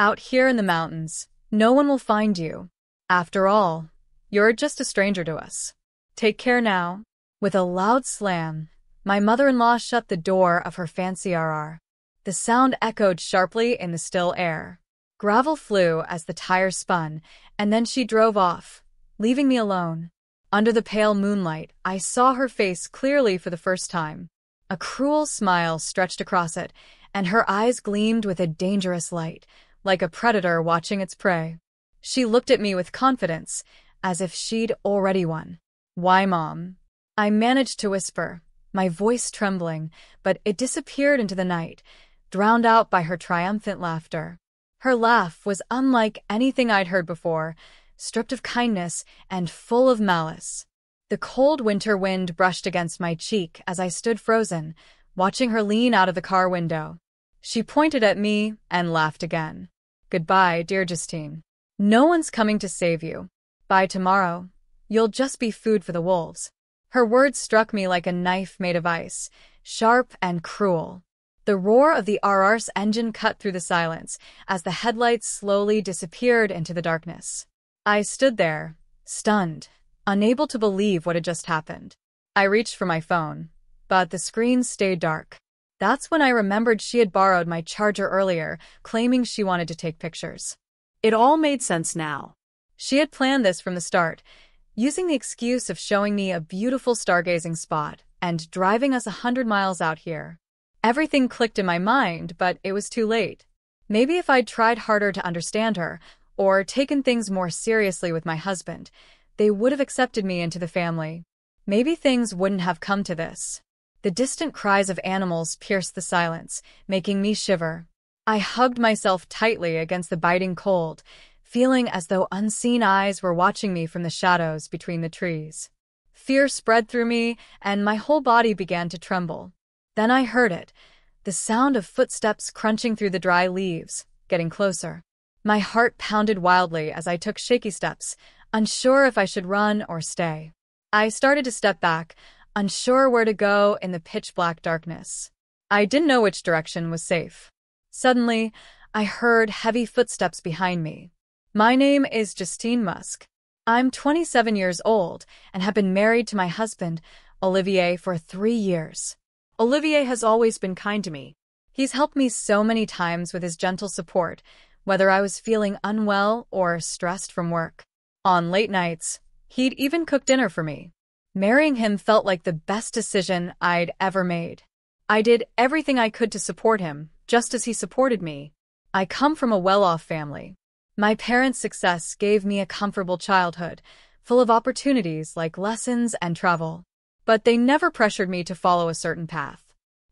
Out here in the mountains, no one will find you. After all, you're just a stranger to us. Take care now." With a loud slam, my mother-in-law shut the door of her fancy RR. The sound echoed sharply in the still air. Gravel flew as the tires spun, and then she drove off, leaving me alone. Under the pale moonlight, I saw her face clearly for the first time. A cruel smile stretched across it, and her eyes gleamed with a dangerous light, like a predator watching its prey. She looked at me with confidence, as if she'd already won. "Why, Mom?" I managed to whisper, my voice trembling, but it disappeared into the night, drowned out by her triumphant laughter. Her laugh was unlike anything I'd heard before, stripped of kindness and full of malice. The cold winter wind brushed against my cheek as I stood frozen, watching her lean out of the car window. She pointed at me and laughed again. "Goodbye, dear Justine. No one's coming to save you. By tomorrow, you'll just be food for the wolves." Her words struck me like a knife made of ice, sharp and cruel. The roar of the RR's engine cut through the silence as the headlights slowly disappeared into the darkness. I stood there, stunned, unable to believe what had just happened. I reached for my phone, but the screen stayed dark. That's when I remembered she had borrowed my charger earlier, claiming she wanted to take pictures. It all made sense now. She had planned this from the start, using the excuse of showing me a beautiful stargazing spot and driving us 100 miles out here. Everything clicked in my mind, but it was too late. Maybe if I'd tried harder to understand her, or taken things more seriously with my husband, they would have accepted me into the family. Maybe things wouldn't have come to this. The distant cries of animals pierced the silence, making me shiver. I hugged myself tightly against the biting cold, feeling as though unseen eyes were watching me from the shadows between the trees. Fear spread through me, and my whole body began to tremble. Then I heard it, the sound of footsteps crunching through the dry leaves, getting closer. My heart pounded wildly as I took shaky steps, unsure if I should run or stay. I started to step back, unsure where to go in the pitch-black darkness. I didn't know which direction was safe. Suddenly, I heard heavy footsteps behind me. "My name is Justine Musk. I'm 27 years old and have been married to my husband, Olivier, for 3 years. Olivier has always been kind to me. He's helped me so many times with his gentle support, whether I was feeling unwell or stressed from work. On late nights, he'd even cook dinner for me. Marrying him felt like the best decision I'd ever made. I did everything I could to support him, just as he supported me. I come from a well-off family. My parents' success gave me a comfortable childhood, full of opportunities like lessons and travel. But they never pressured me to follow a certain path.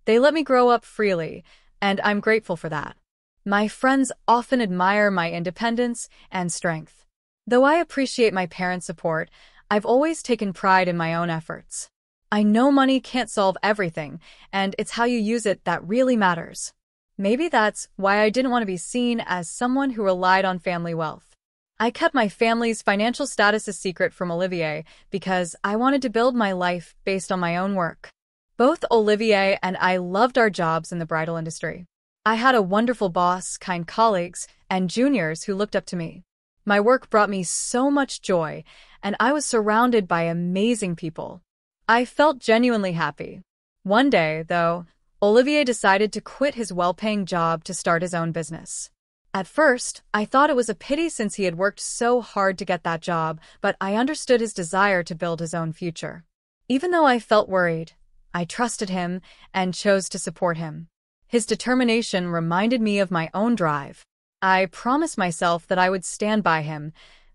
They let me grow up freely, and I'm grateful for that. My friends often admire my independence and strength. Though I appreciate my parents' support, I've always taken pride in my own efforts. I know money can't solve everything, and it's how you use it that really matters. Maybe that's why I didn't want to be seen as someone who relied on family wealth. I kept my family's financial status a secret from Olivier because I wanted to build my life based on my own work. Both Olivier and I loved our jobs in the bridal industry. I had a wonderful boss, kind colleagues, and juniors who looked up to me. My work brought me so much joy, and I was surrounded by amazing people. I felt genuinely happy. One day, though, Olivier decided to quit his well-paying job to start his own business. At first, I thought it was a pity since he had worked so hard to get that job, but I understood his desire to build his own future. Even though I felt worried, I trusted him and chose to support him. His determination reminded me of my own drive. I promised myself that I would stand by him,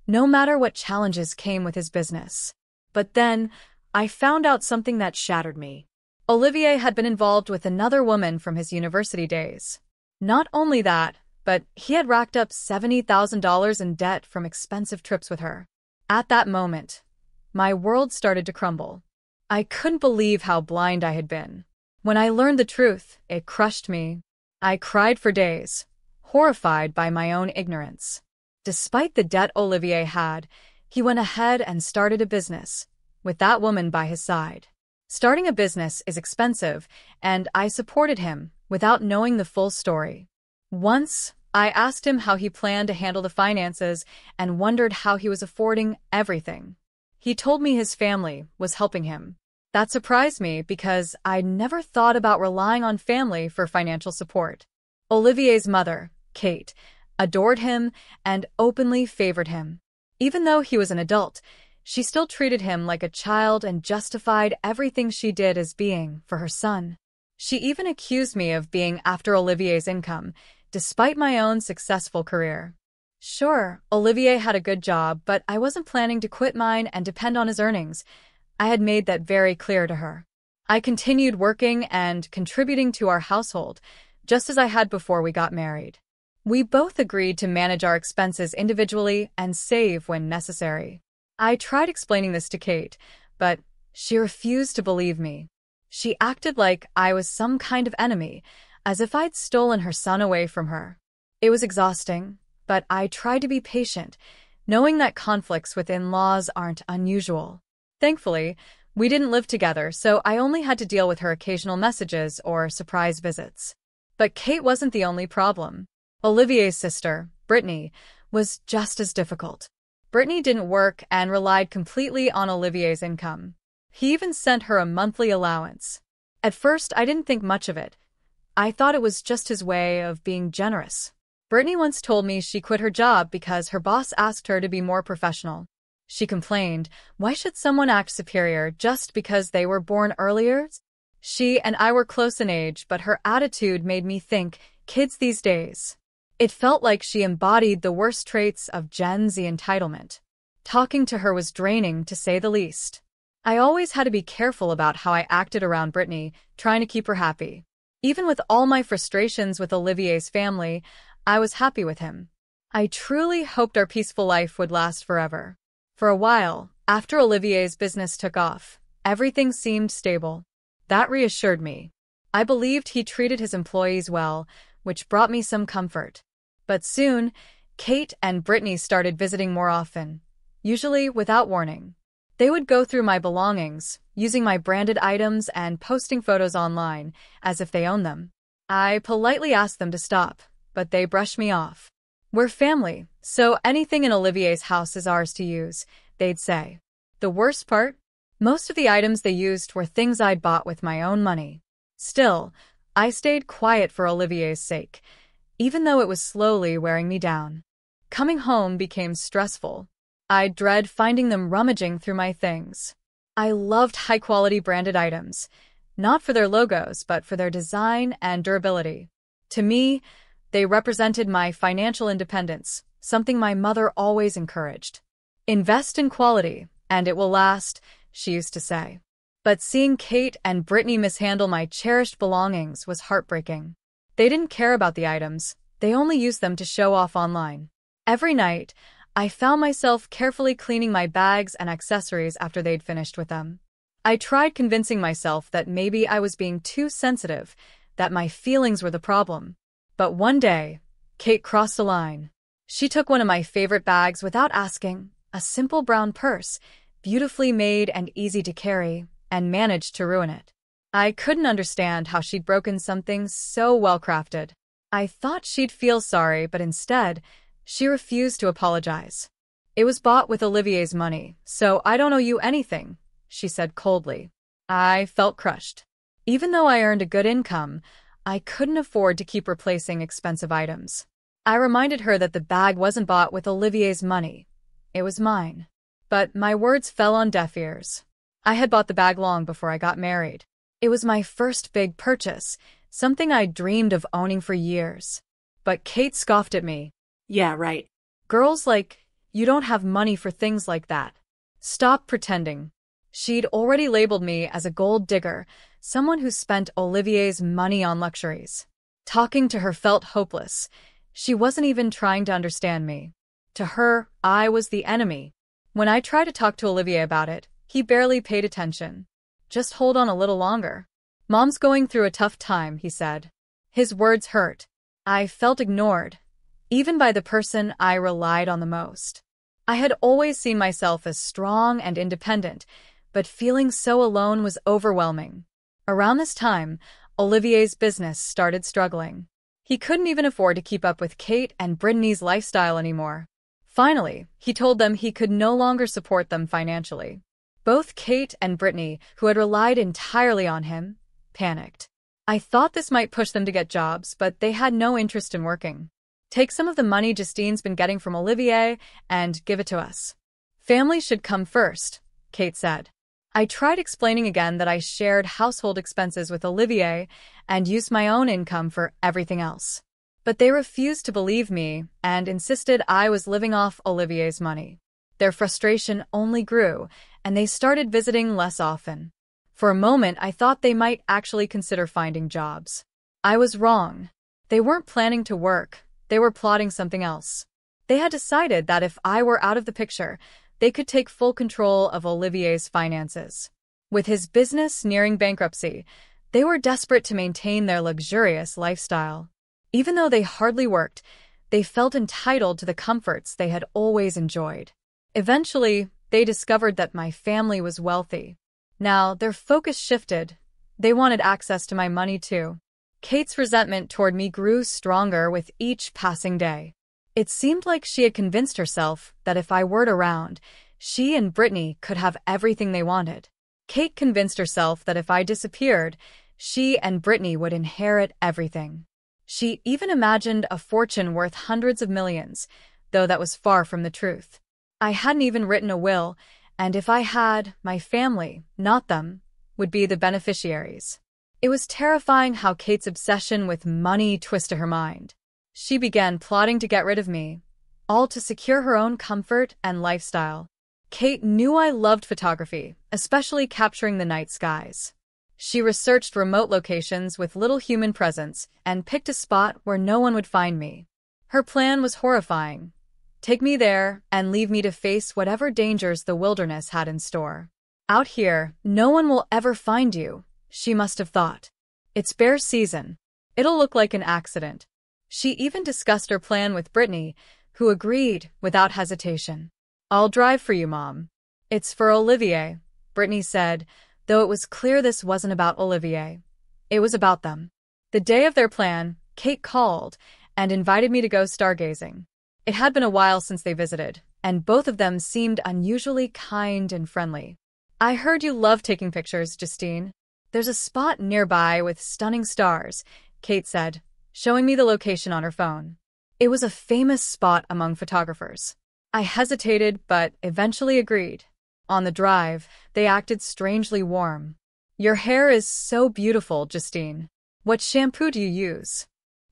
no matter what challenges came with his business. But then, I found out something that shattered me. Olivier had been involved with another woman from his university days. Not only that, but he had racked up $70,000 in debt from expensive trips with her. At that moment, my world started to crumble. I couldn't believe how blind I had been. When I learned the truth, it crushed me. I cried for days, horrified by my own ignorance. Despite the debt Olivier had, he went ahead and started a business, with that woman by his side. Starting a business is expensive, and I supported him without knowing the full story. Once, I asked him how he planned to handle the finances and wondered how he was affording everything. He told me his family was helping him. That surprised me because I'd never thought about relying on family for financial support. Olivier's mother, Kate, adored him and openly favored him. Even though he was an adult, she still treated him like a child and justified everything she did as being for her son. She even accused me of being after Olivier's income, despite my own successful career. Sure, Olivier had a good job, but I wasn't planning to quit mine and depend on his earnings. I had made that very clear to her. I continued working and contributing to our household, just as I had before we got married. We both agreed to manage our expenses individually and save when necessary. I tried explaining this to Kate, but she refused to believe me. She acted like I was some kind of enemy, as if I'd stolen her son away from her. It was exhausting, but I tried to be patient, knowing that conflicts with in-laws aren't unusual. Thankfully, we didn't live together, so I only had to deal with her occasional messages or surprise visits. But Kate wasn't the only problem. Olivier's sister, Brittany, was just as difficult. Brittany didn't work and relied completely on Olivier's income. He even sent her a monthly allowance. At first, I didn't think much of it. I thought it was just his way of being generous. Brittany once told me she quit her job because her boss asked her to be more professional. She complained, why should someone act superior just because they were born earlier? She and I were close in age, but her attitude made me think, kids these days. It felt like she embodied the worst traits of Gen Z entitlement. Talking to her was draining, to say the least. I always had to be careful about how I acted around Brittany, trying to keep her happy. Even with all my frustrations with Olivier's family, I was happy with him. I truly hoped our peaceful life would last forever. For a while, after Olivier's business took off, everything seemed stable. That reassured me. I believed he treated his employees well, which brought me some comfort. But soon, Kate and Brittany started visiting more often, usually without warning. They would go through my belongings, using my branded items and posting photos online, as if they owned them. I politely asked them to stop, but they brushed me off. We're family, so anything in Olivier's house is ours to use, they'd say. The worst part? Most of the items they used were things I'd bought with my own money. Still, I stayed quiet for Olivier's sake, even though it was slowly wearing me down. Coming home became stressful. I'd dread finding them rummaging through my things. I loved high-quality branded items, not for their logos, but for their design and durability. To me, they represented my financial independence, something my mother always encouraged. Invest in quality, and it will last, she used to say. But seeing Kate and Brittany mishandle my cherished belongings was heartbreaking. They didn't care about the items, they only used them to show off online. Every night, I found myself carefully cleaning my bags and accessories after they'd finished with them. I tried convincing myself that maybe I was being too sensitive, that my feelings were the problem. But one day, Kate crossed a line. She took one of my favorite bags without asking, a simple brown purse, beautifully made and easy to carry, and managed to ruin it. I couldn't understand how she'd broken something so well-crafted. I thought she'd feel sorry, but instead, she refused to apologize. It was bought with Olivier's money, so I don't owe you anything, she said coldly. I felt crushed. Even though I earned a good income, I couldn't afford to keep replacing expensive items. I reminded her that the bag wasn't bought with Olivier's money. It was mine. But my words fell on deaf ears. I had bought the bag long before I got married. It was my first big purchase, something I'd dreamed of owning for years. But Kate scoffed at me. Yeah, right. Girls like, you don't have money for things like that. Stop pretending. She'd already labeled me as a gold digger, someone who spent Olivier's money on luxuries. Talking to her felt hopeless. She wasn't even trying to understand me. To her, I was the enemy. When I tried to talk to Olivier about it, he barely paid attention. Just hold on a little longer. Mom's going through a tough time, he said. His words hurt. I felt ignored, even by the person I relied on the most. I had always seen myself as strong and independent, but feeling so alone was overwhelming. Around this time, Olivier's business started struggling. He couldn't even afford to keep up with Kate and Brittany's lifestyle anymore. Finally, he told them he could no longer support them financially. Both Kate and Brittany, who had relied entirely on him, panicked. I thought this might push them to get jobs, but they had no interest in working. Take some of the money Justine's been getting from Olivier and give it to us. Family should come first, Kate said. I tried explaining again that I shared household expenses with Olivier and used my own income for everything else. But they refused to believe me and insisted I was living off Olivier's money. Their frustration only grew, and they started visiting less often. For a moment, I thought they might actually consider finding jobs. I was wrong. They weren't planning to work. They were plotting something else. They had decided that if I were out of the picture, they could take full control of Olivier's finances. With his business nearing bankruptcy, they were desperate to maintain their luxurious lifestyle. Even though they hardly worked, they felt entitled to the comforts they had always enjoyed. Eventually, they discovered that my family was wealthy. Now, their focus shifted. They wanted access to my money too. Kate's resentment toward me grew stronger with each passing day. It seemed like she had convinced herself that if I weren't around, she and Brittany could have everything they wanted. Kate convinced herself that if I disappeared, she and Brittany would inherit everything. She even imagined a fortune worth hundreds of millions, though that was far from the truth. I hadn't even written a will, and if I had, my family, not them, would be the beneficiaries. It was terrifying how Kate's obsession with money twisted her mind. She began plotting to get rid of me, all to secure her own comfort and lifestyle. Kate knew I loved photography, especially capturing the night skies. She researched remote locations with little human presence and picked a spot where no one would find me. Her plan was horrifying. Take me there and leave me to face whatever dangers the wilderness had in store. Out here, no one will ever find you, she must have thought. It's bear season. It'll look like an accident. She even discussed her plan with Brittany, who agreed without hesitation. I'll drive for you, Mom. It's for Olivier, Brittany said, though it was clear this wasn't about Olivier. It was about them. The day of their plan, Kate called and invited me to go stargazing. It had been a while since they visited, and both of them seemed unusually kind and friendly. I heard you love taking pictures, Justine. There's a spot nearby with stunning stars, Kate said, showing me the location on her phone. It was a famous spot among photographers. I hesitated, but eventually agreed. On the drive, they acted strangely warm. Your hair is so beautiful, Justine. What shampoo do you use?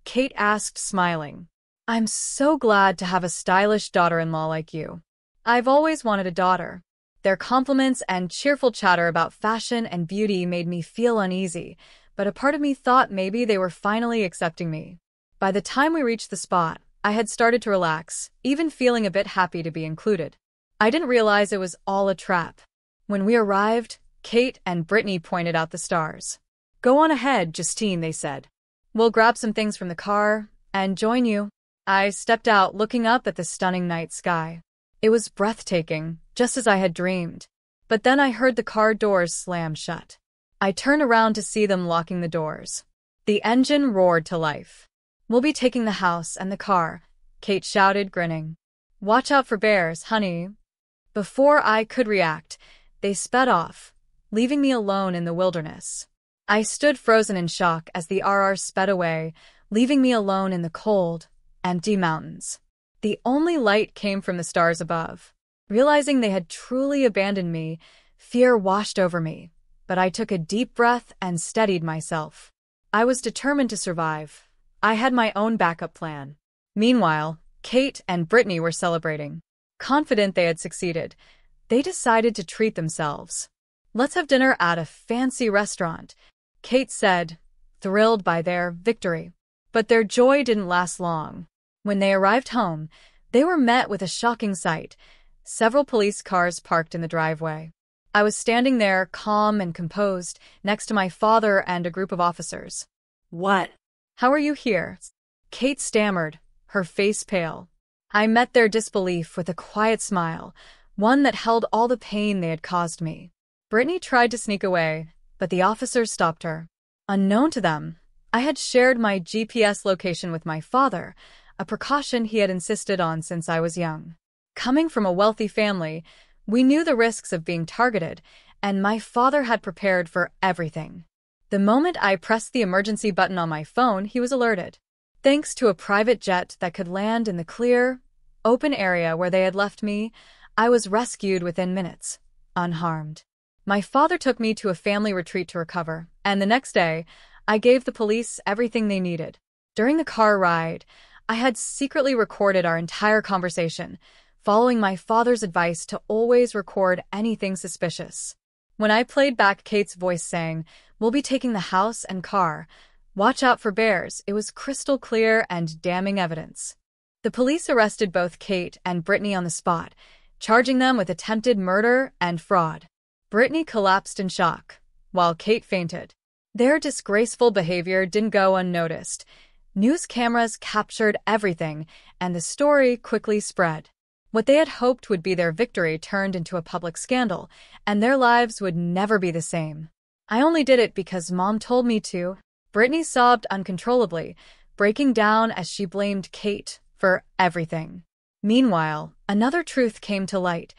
Kate asked, smiling. I'm so glad to have a stylish daughter-in-law like you. I've always wanted a daughter. Their compliments and cheerful chatter about fashion and beauty made me feel uneasy, but a part of me thought maybe they were finally accepting me. By the time we reached the spot, I had started to relax, even feeling a bit happy to be included. I didn't realize it was all a trap. When we arrived, Kate and Brittany pointed out the stars. Go on ahead, Justine, they said. We'll grab some things from the car and join you. I stepped out, looking up at the stunning night sky. It was breathtaking, just as I had dreamed. But then I heard the car doors slam shut. I turned around to see them locking the doors. The engine roared to life. We'll be taking the house and the car, Kate shouted, grinning. Watch out for bears, honey. Before I could react, they sped off, leaving me alone in the wilderness. I stood frozen in shock as the RR sped away, leaving me alone in the cold, empty mountains. The only light came from the stars above. Realizing they had truly abandoned me, fear washed over me, but I took a deep breath and steadied myself. I was determined to survive. I had my own backup plan. Meanwhile, Kate and Brittany were celebrating. Confident they had succeeded, they decided to treat themselves. Let's have dinner at a fancy restaurant, Kate said, thrilled by their victory. But their joy didn't last long. When they arrived home, they were met with a shocking sight. Several police cars parked in the driveway. I was standing there, calm and composed, next to my father and a group of officers. What? How are you here? Kate stammered, her face pale. I met their disbelief with a quiet smile, one that held all the pain they had caused me. Brittany tried to sneak away, but the officers stopped her. Unknown to them, I had shared my GPS location with my father, a precaution he had insisted on since I was young. Coming from a wealthy family, we knew the risks of being targeted, and my father had prepared for everything. The moment I pressed the emergency button on my phone, he was alerted. Thanks to a private jet that could land in the clear, open area where they had left me, I was rescued within minutes, unharmed. My father took me to a family retreat to recover, and the next day, I gave the police everything they needed. During the car ride, I had secretly recorded our entire conversation, following my father's advice to always record anything suspicious. When I played back Kate's voice saying, "We'll be taking the house and car. Watch out for bears," it was crystal clear and damning evidence. The police arrested both Kate and Brittany on the spot, charging them with attempted murder and fraud. Brittany collapsed in shock, while Kate fainted. Their disgraceful behavior didn't go unnoticed. News cameras captured everything, and the story quickly spread. What they had hoped would be their victory turned into a public scandal, and their lives would never be the same. "I only did it because Mom told me to." Brittany sobbed uncontrollably, breaking down as she blamed Kate for everything. Meanwhile, another truth came to light.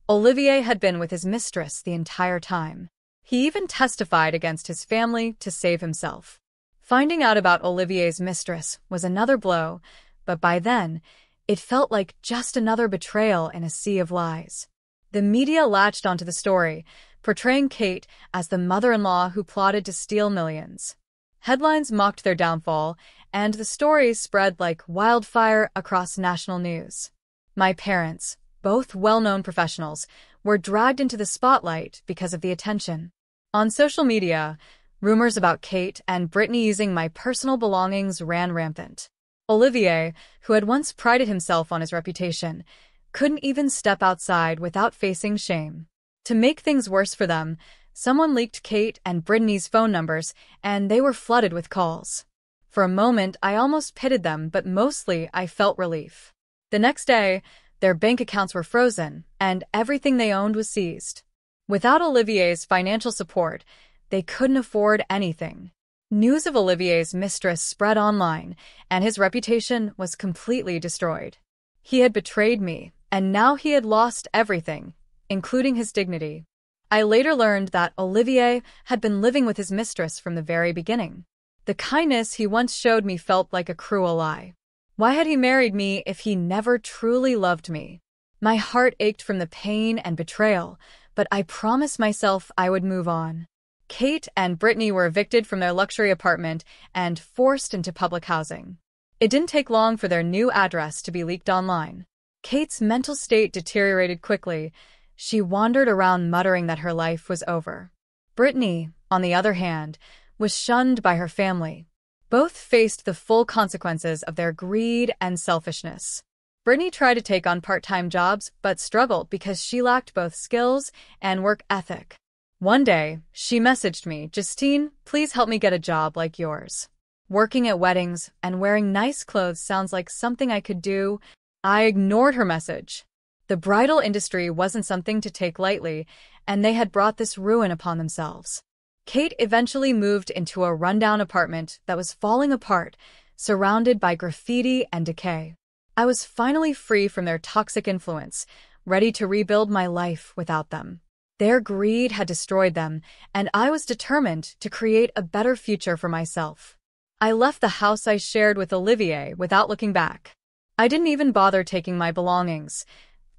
Olivier had been with his mistress the entire time. He even testified against his family to save himself. Finding out about Olivier's mistress was another blow, but by then, it felt like just another betrayal in a sea of lies. The media latched onto the story, portraying Kate as the mother-in-law who plotted to steal millions. Headlines mocked their downfall, and the stories spread like wildfire across national news. My parents, both well-known professionals, were dragged into the spotlight because of the attention. On social media, rumors about Kate and Brittany using my personal belongings ran rampant. Olivier, who had once prided himself on his reputation, couldn't even step outside without facing shame. To make things worse for them, someone leaked Kate and Brittany's phone numbers, and they were flooded with calls. For a moment, I almost pitied them, but mostly I felt relief. The next day, their bank accounts were frozen, and everything they owned was seized. Without Olivier's financial support, they couldn't afford anything. News of Olivier's mistress spread online, and his reputation was completely destroyed. He had betrayed me, and now he had lost everything, including his dignity. I later learned that Olivier had been living with his mistress from the very beginning. The kindness he once showed me felt like a cruel lie. Why had he married me if he never truly loved me? My heart ached from the pain and betrayal, but I promised myself I would move on. Kate and Brittany were evicted from their luxury apartment and forced into public housing. It didn't take long for their new address to be leaked online. Kate's mental state deteriorated quickly. She wandered around muttering that her life was over. Brittany, on the other hand, was shunned by her family. Both faced the full consequences of their greed and selfishness. Brittany tried to take on part-time jobs, but struggled because she lacked both skills and work ethic. One day, she messaged me, "Justine, please help me get a job like yours. Working at weddings and wearing nice clothes sounds like something I could do." I ignored her message. The bridal industry wasn't something to take lightly, and they had brought this ruin upon themselves. Kate eventually moved into a rundown apartment that was falling apart, surrounded by graffiti and decay. I was finally free from their toxic influence, ready to rebuild my life without them. Their greed had destroyed them, and I was determined to create a better future for myself. I left the house I shared with Olivier without looking back. I didn't even bother taking my belongings.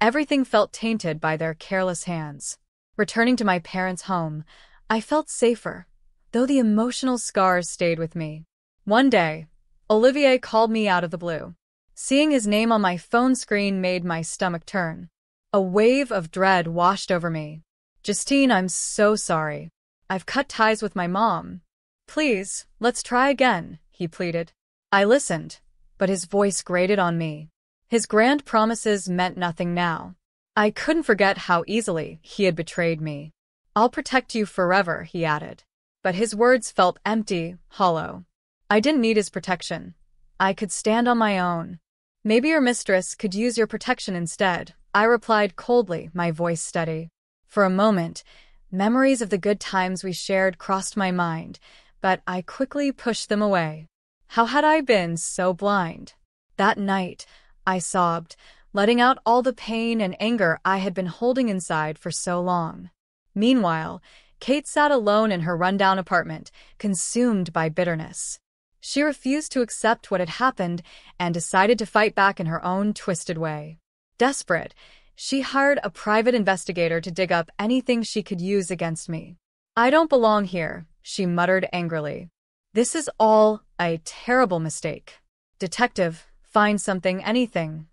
Everything felt tainted by their careless hands. Returning to my parents' home, I felt safer, though the emotional scars stayed with me. One day, Olivier called me out of the blue. Seeing his name on my phone screen made my stomach turn. A wave of dread washed over me. "Justine, I'm so sorry. I've cut ties with my mom. Please, let's try again," he pleaded. I listened, but his voice grated on me. His grand promises meant nothing now. I couldn't forget how easily he had betrayed me. "I'll protect you forever," he added. But his words felt empty, hollow. I didn't need his protection. I could stand on my own. "Maybe your mistress could use your protection instead," I replied coldly, my voice steady. For a moment, memories of the good times we shared crossed my mind, but I quickly pushed them away. How had I been so blind? That night, I sobbed, letting out all the pain and anger I had been holding inside for so long. Meanwhile, Kate sat alone in her rundown apartment, consumed by bitterness. She refused to accept what had happened and decided to fight back in her own twisted way. Desperate, she hired a private investigator to dig up anything she could use against me. "I don't belong here," she muttered angrily. "This is all a terrible mistake. Detective, find something, anything."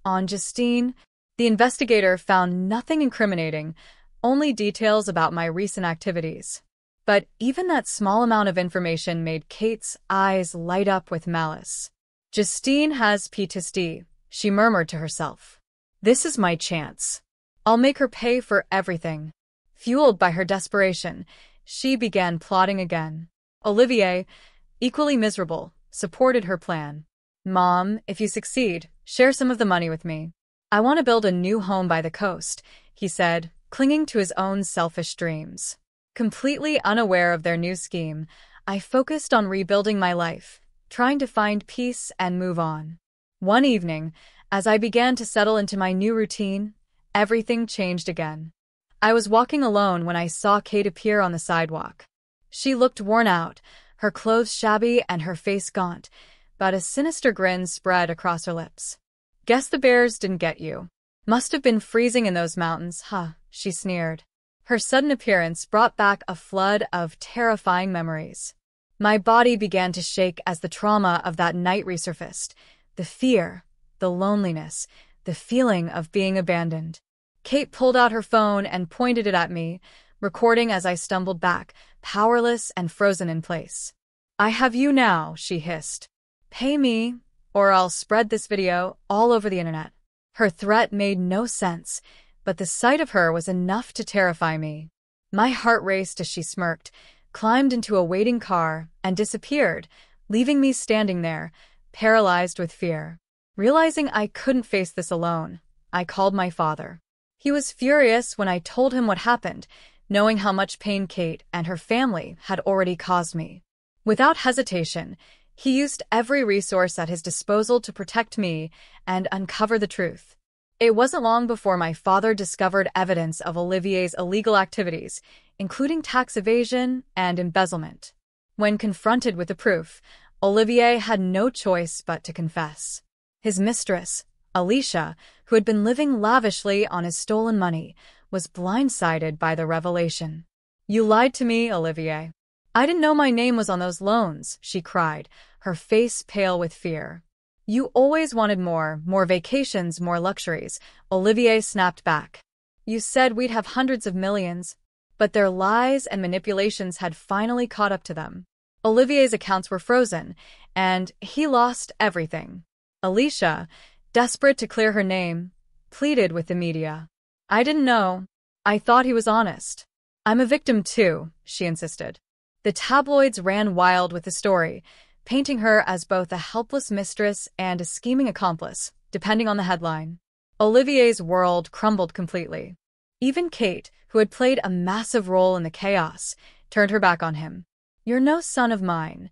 On Justine, the investigator found nothing incriminating, only details about my recent activities. But even that small amount of information made Kate's eyes light up with malice. "Justine has PTSD," she murmured to herself. "This is my chance. I'll make her pay for everything." Fueled by her desperation, she began plotting again. Olivier, equally miserable, supported her plan. "Mom, if you succeed, share some of the money with me. I want to build a new home by the coast," he said, clinging to his own selfish dreams. Completely unaware of their new scheme, I focused on rebuilding my life, trying to find peace and move on. One evening, as I began to settle into my new routine, everything changed again. I was walking alone when I saw Kate appear on the sidewalk. She looked worn out, her clothes shabby and her face gaunt, but a sinister grin spread across her lips. "Guess the bears didn't get you. Must have been freezing in those mountains, huh?" she sneered. Her sudden appearance brought back a flood of terrifying memories. My body began to shake as the trauma of that night resurfaced. The fear, the loneliness, the feeling of being abandoned. Kate pulled out her phone and pointed it at me, recording as I stumbled back, powerless and frozen in place. "I have you now," she hissed. "Pay me, or I'll spread this video all over the internet." Her threat made no sense, but the sight of her was enough to terrify me. My heart raced as she smirked, climbed into a waiting car, and disappeared, leaving me standing there, paralyzed with fear. Realizing I couldn't face this alone, I called my father. He was furious when I told him what happened, knowing how much pain Kate and her family had already caused me. Without hesitation, he used every resource at his disposal to protect me and uncover the truth. It wasn't long before my father discovered evidence of Olivier's illegal activities, including tax evasion and embezzlement. When confronted with the proof, Olivier had no choice but to confess. His mistress, Alicia, who had been living lavishly on his stolen money, was blindsided by the revelation. "You lied to me, Olivier. I didn't know my name was on those loans," she cried, her face pale with fear. "You always wanted more vacations, more luxuries," Olivier snapped back. "You said we'd have hundreds of millions." But their lies and manipulations had finally caught up to them. Olivier's accounts were frozen, and he lost everything. Alicia, desperate to clear her name, pleaded with the media. "I didn't know. I thought he was honest." "I'm a victim too," she insisted. The tabloids ran wild with the story, painting her as both a helpless mistress and a scheming accomplice, depending on the headline. Olivier's world crumbled completely. Even Kate, who had played a massive role in the chaos, turned her back on him. "You're no son of mine.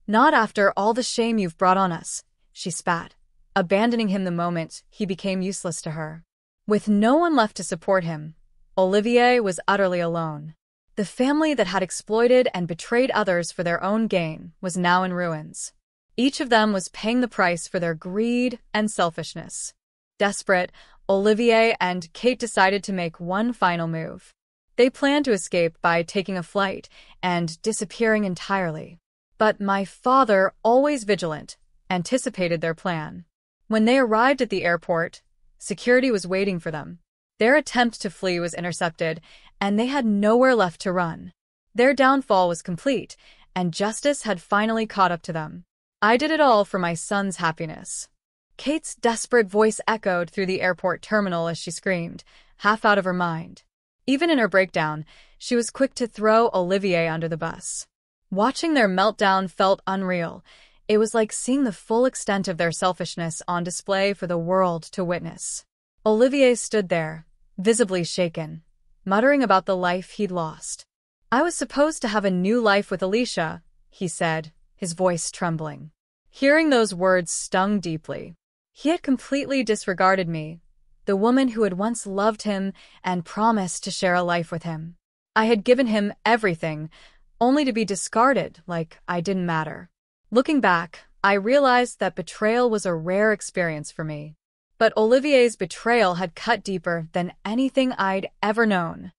Not after all the shame you've brought on us," she spat, abandoning him the moment he became useless to her. With no one left to support him, Olivier was utterly alone. The family that had exploited and betrayed others for their own gain was now in ruins. Each of them was paying the price for their greed and selfishness. Desperate, Olivier and Kate decided to make one final move. They planned to escape by taking a flight and disappearing entirely. But my father, always vigilant, anticipated their plan. When they arrived at the airport, security was waiting for them. Their attempt to flee was intercepted, and they had nowhere left to run. Their downfall was complete, and justice had finally caught up to them. "I did it all for my son's happiness." Kate's desperate voice echoed through the airport terminal as she screamed, half out of her mind. Even in her breakdown, she was quick to throw Olivier under the bus. Watching their meltdown felt unreal. It was like seeing the full extent of their selfishness on display for the world to witness. Olivier stood there, visibly shaken, muttering about the life he'd lost. "I was supposed to have a new life with Alicia," he said, his voice trembling. Hearing those words stung deeply. He had completely disregarded me, the woman who had once loved him and promised to share a life with him. I had given him everything, only to be discarded like I didn't matter. Looking back, I realized that betrayal was a rare experience for me. But Olivier's betrayal had cut deeper than anything I'd ever known.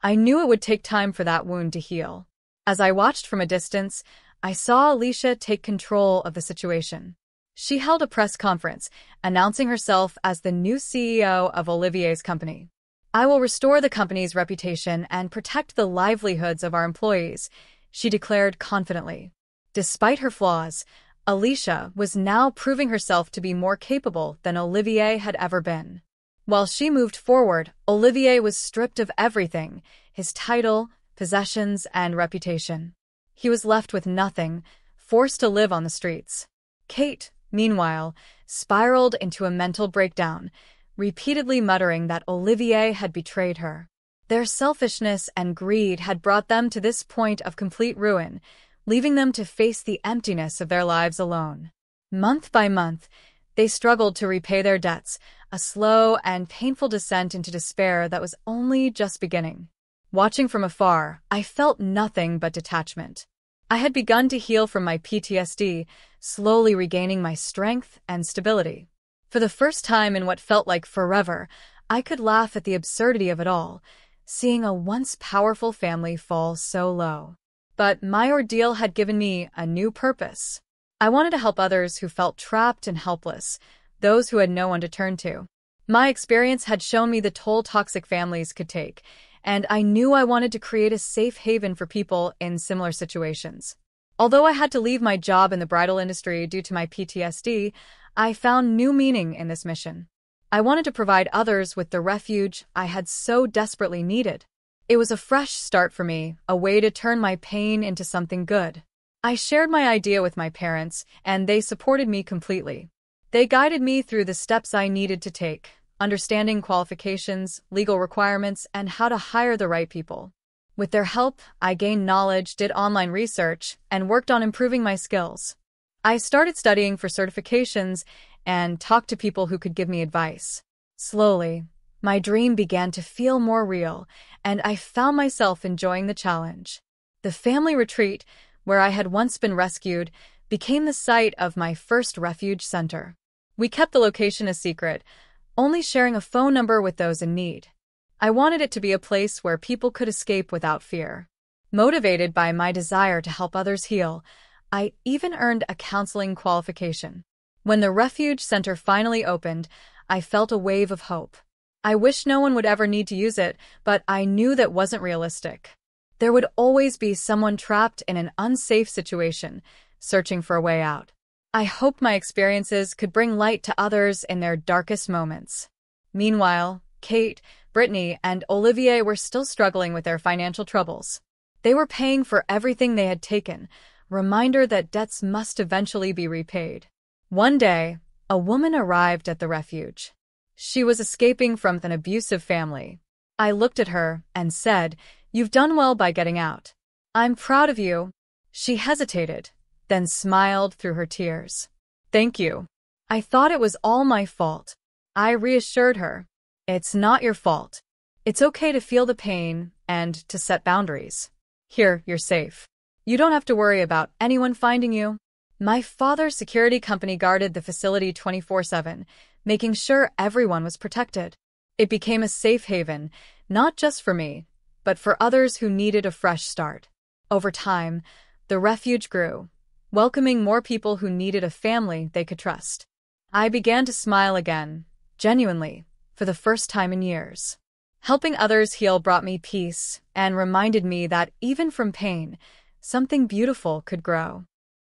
I knew it would take time for that wound to heal. As I watched from a distance, I saw Alicia take control of the situation. She held a press conference, announcing herself as the new CEO of Olivier's company. "I will restore the company's reputation and protect the livelihoods of our employees," she declared confidently. Despite her flaws, Alicia was now proving herself to be more capable than Olivier had ever been. While she moved forward, Olivier was stripped of everything: his title, possessions, and reputation. He was left with nothing, forced to live on the streets. Kate, meanwhile, spiraled into a mental breakdown, repeatedly muttering that Olivier had betrayed her. Their selfishness and greed had brought them to this point of complete ruin, leaving them to face the emptiness of their lives alone. Month by month, they struggled to repay their debts, a slow and painful descent into despair that was only just beginning. Watching from afar, I felt nothing but detachment. I had begun to heal from my PTSD, slowly regaining my strength and stability. For the first time in what felt like forever, I could laugh at the absurdity of it all, seeing a once powerful family fall so low. But my ordeal had given me a new purpose. I wanted to help others who felt trapped and helpless, those who had no one to turn to. My experience had shown me the toll toxic families could take, and I knew I wanted to create a safe haven for people in similar situations. Although I had to leave my job in the bridal industry due to my PTSD, I found new meaning in this mission. I wanted to provide others with the refuge I had so desperately needed. It was a fresh start for me, a way to turn my pain into something good. I shared my idea with my parents, and they supported me completely. They guided me through the steps I needed to take, understanding qualifications, legal requirements, and how to hire the right people. With their help, I gained knowledge, did online research, and worked on improving my skills. I started studying for certifications and talked to people who could give me advice. Slowly, my dream began to feel more real, and I found myself enjoying the challenge. The family retreat, where I had once been rescued, became the site of my first refuge center. We kept the location a secret, only sharing a phone number with those in need. I wanted it to be a place where people could escape without fear. Motivated by my desire to help others heal, I even earned a counseling qualification. When the refuge center finally opened, I felt a wave of hope. I wish no one would ever need to use it, but I knew that wasn't realistic. There would always be someone trapped in an unsafe situation, searching for a way out. I hoped my experiences could bring light to others in their darkest moments. Meanwhile, Kate, Brittany, and Olivier were still struggling with their financial troubles. They were paying for everything they had taken, reminder that debts must eventually be repaid. One day, a woman arrived at the refuge. She was escaping from an abusive family. I looked at her and said, "You've done well by getting out. I'm proud of you." She hesitated, then smiled through her tears. "Thank you. I thought it was all my fault." I reassured her. "It's not your fault. It's okay to feel the pain and to set boundaries. Here, you're safe. You don't have to worry about anyone finding you." My father's security company guarded the facility 24/7, making sure everyone was protected. It became a safe haven, not just for me, but for others who needed a fresh start. Over time, the refuge grew, welcoming more people who needed a family they could trust. I began to smile again, genuinely, for the first time in years. Helping others heal brought me peace and reminded me that even from pain, something beautiful could grow.